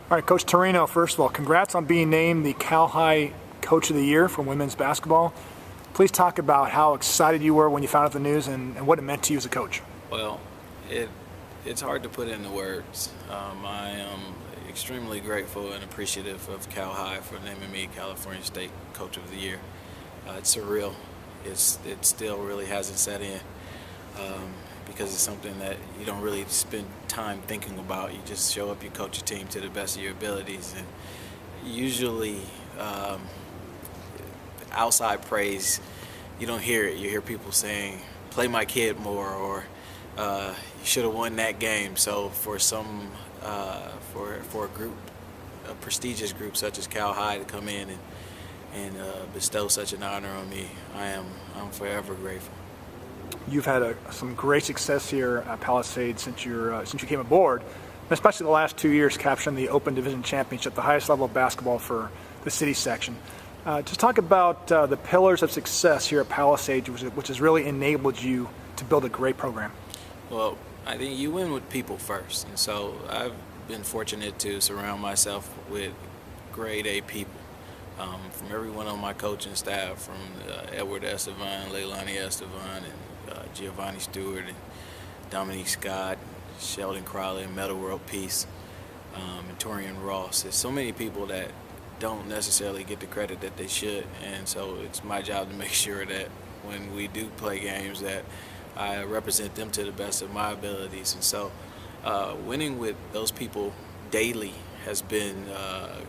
All right, Coach Torino, first of all, congrats on being named the Cal High Coach of the Year for women's basketball. Please talk about how excited you were when you found out the news and what it meant to you as a coach. Well, it's hard to put into words. I am extremely grateful and appreciative of Cal High for naming me California State Coach of the Year. It's surreal. It still really hasn't set in because it's something that you don't really spend time thinking about. You just show up, you coach your team to the best of your abilities, and usually outside praise, you don't hear it. You hear people saying, play my kid more, or you should have won that game. So for some, for a group, a prestigious group such as Cal High to come in and bestow such an honor on me, I'm forever grateful. You've had some great success here at Palisades since you came aboard, especially the last 2 years capturing the Open Division Championship, the highest level of basketball for the city section. Just talk about the pillars of success here at Palisades, which has really enabled you to build a great program. Well, I think you win with people first, and so I've been fortunate to surround myself with grade A people. From everyone on my coaching staff, from Edward Estevan, Leilani Estevan, and Giovanni Stewart, and Dominique Scott, Sheldon Crowley, and Metal World Peace, and Torian Ross. There's so many people that don't necessarily get the credit that they should, and so it's my job to make sure that when we do play games that I represent them to the best of my abilities. And so winning with those people daily has been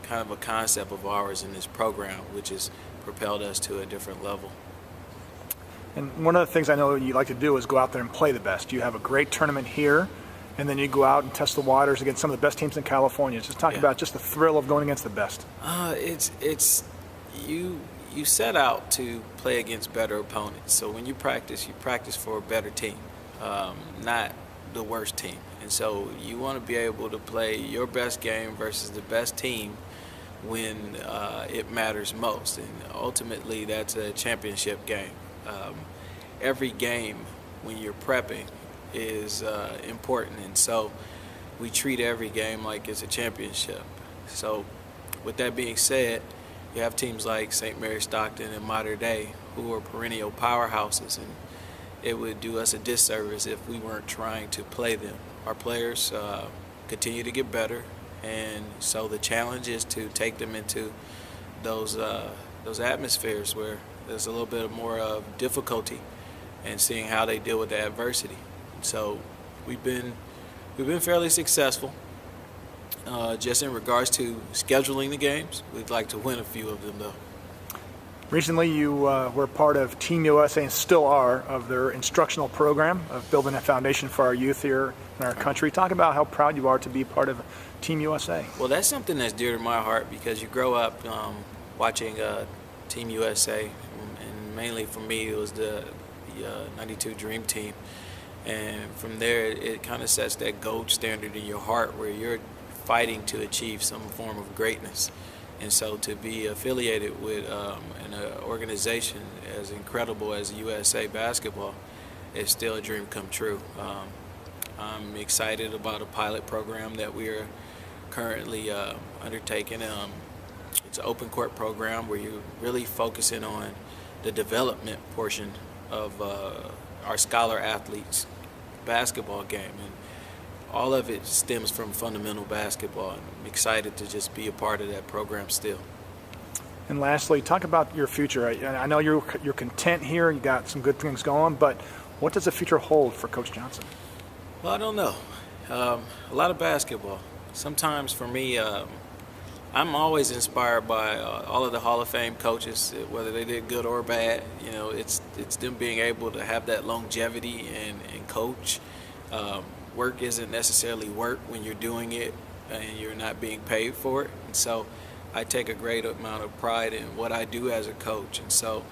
kind of a concept of ours in this program, which has propelled us to a different level. And one of the things I know you like to do is go out there and play the best. You have a great tournament here, and then you go out and test the waters against some of the best teams in California. Just talk about just the thrill of going against the best. You set out to play against better opponents. So when you practice for a better team, not the worst team. And so you want to be able to play your best game versus the best team when it matters most. And ultimately, that's a championship game. Every game, when you're prepping, is important. And so we treat every game like it's a championship. So with that being said, you have teams like St. Mary Stockton and Mater Dei who are perennial powerhouses, and it would do us a disservice if we weren't trying to play them. Our players continue to get better, and so the challenge is to take them into those atmospheres where there's a little bit more of difficulty and seeing how they deal with the adversity. So we've been fairly successful. Just in regards to scheduling the games, we'd like to win a few of them, though. Recently, you were part of Team USA, and still are, of their instructional program of building a foundation for our youth here in our country. Talk about how proud you are to be part of Team USA. Well, that's something that's dear to my heart because you grow up watching Team USA, and mainly for me, it was the '92 Dream Team. And from there, it kind of sets that gold standard in your heart where you're fighting to achieve some form of greatness. And so to be affiliated with an organization as incredible as USA Basketball is still a dream come true. I'm excited about a pilot program that we are currently undertaking. It's an open court program where you're really focusing on the development portion of our scholar athletes' basketball game. And all of it stems from fundamental basketball. And I'm excited to just be a part of that program still. And lastly, talk about your future. I know you're content here, you got some good things going, but what does the future hold for Coach Johnson? Well, I don't know. A lot of basketball. Sometimes for me, I'm always inspired by all of the Hall of Fame coaches, whether they did good or bad. You know, it's them being able to have that longevity and coach. Work isn't necessarily work when you're doing it and you're not being paid for it. And so I take a great amount of pride in what I do as a coach. And so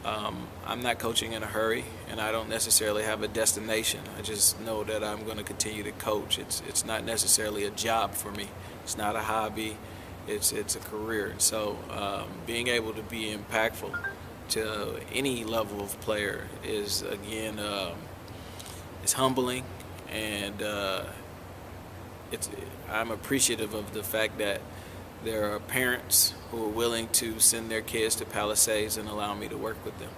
I'm not coaching in a hurry, and I don't necessarily have a destination. I just know that I'm going to continue to coach. It's not necessarily a job for me. It's not a hobby. It's a career. And so being able to be impactful to any level of player is, again, it's humbling, and I'm appreciative of the fact that there are parents who are willing to send their kids to Palisades and allow me to work with them.